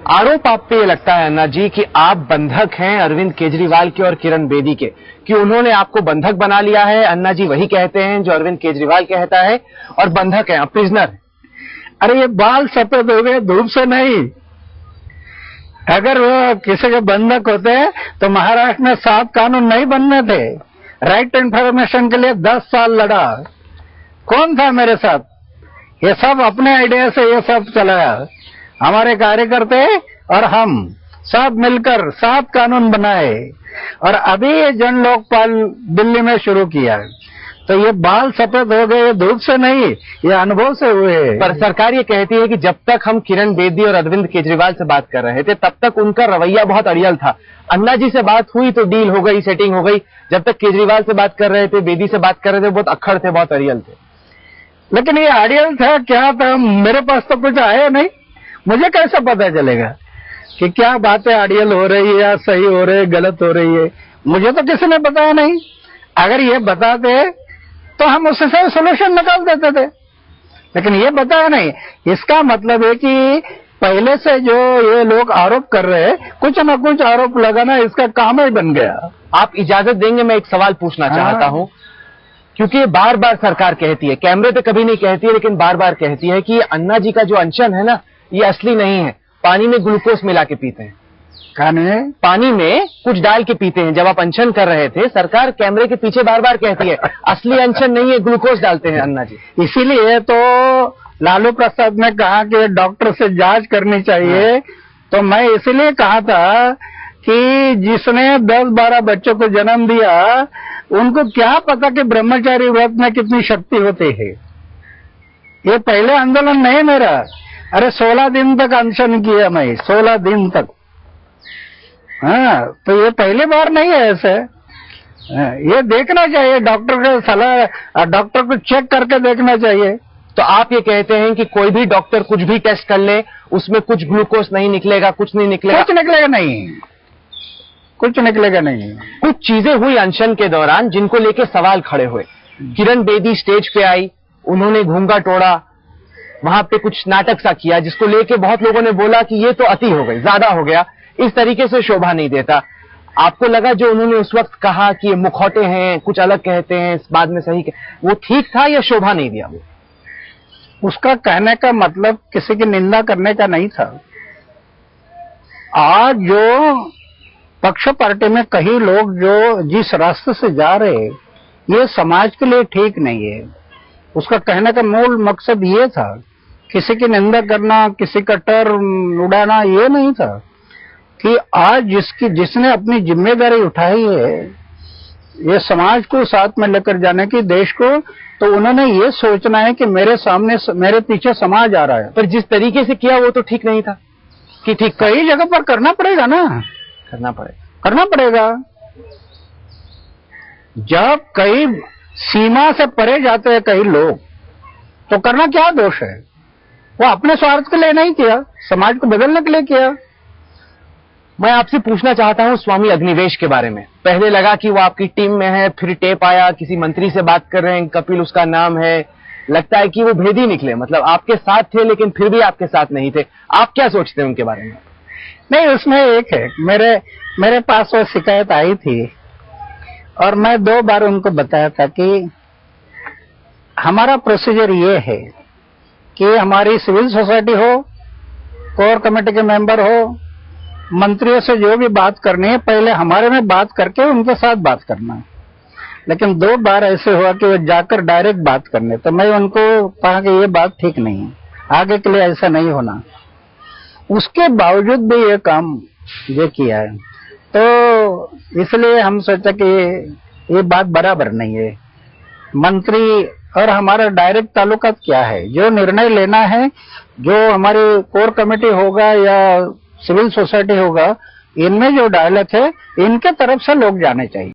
आरोप आप पे ये लगता है अन्ना जी कि आप बंधक हैं अरविंद केजरीवाल के और किरण बेदी के, कि उन्होंने आपको बंधक बना लिया है। अन्ना जी वही कहते हैं जो अरविंद केजरीवाल कहता है, और बंधक हैं, आप प्रिजनर। अरे ये बाल सफेद हो गए धूप से नहीं। अगर वो किसी के बंधक होते तो महाराष्ट्र में 7 कानून नहीं बनने थे। राइट टू इन्फॉर्मेशन के लिए 10 साल लड़ा। कौन था मेरे साथ? ये सब अपने आइडिया से ये सब चलाया। हमारे कार्यकर्ता और हम सब मिलकर 7 कानून बनाए, और अभी ये जन लोकपाल दिल्ली में शुरू किया। तो ये बाल सफेद हो गए धूप से नहीं, ये अनुभव से हुए। पर सरकार ये कहती है कि जब तक हम किरण बेदी और अरविंद केजरीवाल से बात कर रहे थे तब तक उनका रवैया बहुत अड़ियल था। अन्ना जी से बात हुई तो डील हो गई, सेटिंग हो गई। जब तक केजरीवाल से बात कर रहे थे, बेदी से बात कर रहे थे, बहुत अक्खड़ थे, बहुत अड़ियल थे। लेकिन ये अड़ियल था क्या था? मेरे पास तो कुछ आया नहीं। मुझे कैसे पता चलेगा कि क्या बातें अड़ियल हो रही है या सही हो रही है, गलत हो रही है? मुझे तो किसी ने बताया नहीं। अगर ये बताते तो हम उससे सोल्यूशन निकाल देते थे, लेकिन ये बताया नहीं। इसका मतलब है कि पहले से जो ये लोग आरोप कर रहे हैं, कुछ न कुछ आरोप लगाना इसका काम ही बन गया। आप इजाजत देंगे मैं एक सवाल पूछना चाहता हूं, क्योंकि बार बार सरकार कहती है, कैमरे पे कभी नहीं कहती है लेकिन बार बार कहती है कि अन्ना जी का जो अनशन है ना, ये असली नहीं है। पानी में ग्लूकोज मिला के पीते हैं। पानी में कुछ डाल के पीते हैं। जब आप अनशन कर रहे थे, सरकार कैमरे के पीछे बार बार कहती है असली अनशन नहीं है, ग्लूकोज डालते हैं अन्ना जी। इसीलिए तो लालू प्रसाद ने कहा कि डॉक्टर से जांच करनी चाहिए। तो मैं इसीलिए कहा था कि जिसने 10-12 बच्चों को जन्म दिया, उनको क्या पता कि ब्रह्मचारी व्रत में कितनी शक्ति होती है। ये पहले आंदोलन नहीं मेरा। अरे 16 दिन तक अनशन किया मैं, 16 दिन तक। हाँ, तो ये पहली बार नहीं है ऐसे। ये देखना चाहिए, डॉक्टर का सलाह, डॉक्टर को चेक करके देखना चाहिए। तो आप ये कहते हैं कि कोई भी डॉक्टर कुछ भी टेस्ट कर ले, उसमें कुछ ग्लूकोज नहीं निकलेगा, कुछ नहीं निकलेगा? कुछ निकलेगा नहीं, कुछ निकलेगा नहीं। कुछ चीजें हुई अनशन के दौरान जिनको लेके सवाल खड़े हुए। किरण बेदी स्टेज पे आई, उन्होंने घूंघा तोड़ा, वहां पे कुछ नाटक सा किया, जिसको लेके बहुत लोगों ने बोला कि ये तो अति हो गई, ज्यादा हो गया, इस तरीके से शोभा नहीं देता। आपको लगा जो उन्होंने उस वक्त कहा कि ये मुखौटे हैं, कुछ अलग कहते हैं, इस बाद में सही वो ठीक था या शोभा नहीं दिया? वो उसका कहने का मतलब किसी की निंदा करने का नहीं था। आज जो पक्ष पार्टी में कई लोग जो जिस रास्ते से जा रहे हैं, ये समाज के लिए ठीक नहीं है। उसका कहने का मूल मकसद ये था, किसी की निंदा करना, किसी का टर उड़ाना, ये नहीं था। कि आज जिसने अपनी जिम्मेदारी उठाई है ये समाज को साथ में लेकर जाने की, देश को, तो उन्होंने ये सोचना है कि मेरे पीछे समाज आ रहा है। पर जिस तरीके से किया वो तो ठीक नहीं था। कि ठीक कई जगह पर करना पड़ेगा ना, करना पड़ेगा। जब कई सीमा से परे जाते हैं कई लोग, तो करना क्या दोष है? वो अपने स्वार्थ के लिए नहीं किया, समाज को बदलने के लिए किया। मैं आपसे पूछना चाहता हूं स्वामी अग्निवेश के बारे में। पहले लगा कि वो आपकी टीम में है, फिर टेप आया, किसी मंत्री से बात कर रहे हैं, कपिल उसका नाम है, लगता है कि वो भेदी निकले, मतलब आपके साथ थे लेकिन फिर भी आपके साथ नहीं थे। आप क्या सोचते हैं उनके बारे में? नहीं, उसमें एक है, मेरे पास वो शिकायत आई थी और मैं 2 बार उनको बताया था कि हमारा प्रोसीजर ये है कि हमारी सिविल सोसाइटी हो, कोर कमेटी के मेंबर हो, मंत्रियों से जो भी बात करनी है पहले हमारे में बात करके उनके साथ बात करना। लेकिन 2 बार ऐसे हुआ कि वो जाकर डायरेक्ट बात करने, तो मैं उनको कहा कि ये बात ठीक नहीं है, आगे के लिए ऐसा नहीं होना। उसके बावजूद भी ये काम ये किया है, तो इसलिए हम सोचा कि ये बात बराबर नहीं है। मंत्री और हमारा डायरेक्ट ताल्लुकात क्या है? जो निर्णय लेना है, जो हमारी कोर कमेटी होगा या सिविल सोसाइटी होगा, इनमें जो डायलॉग है, इनके तरफ से लोग जाने चाहिए।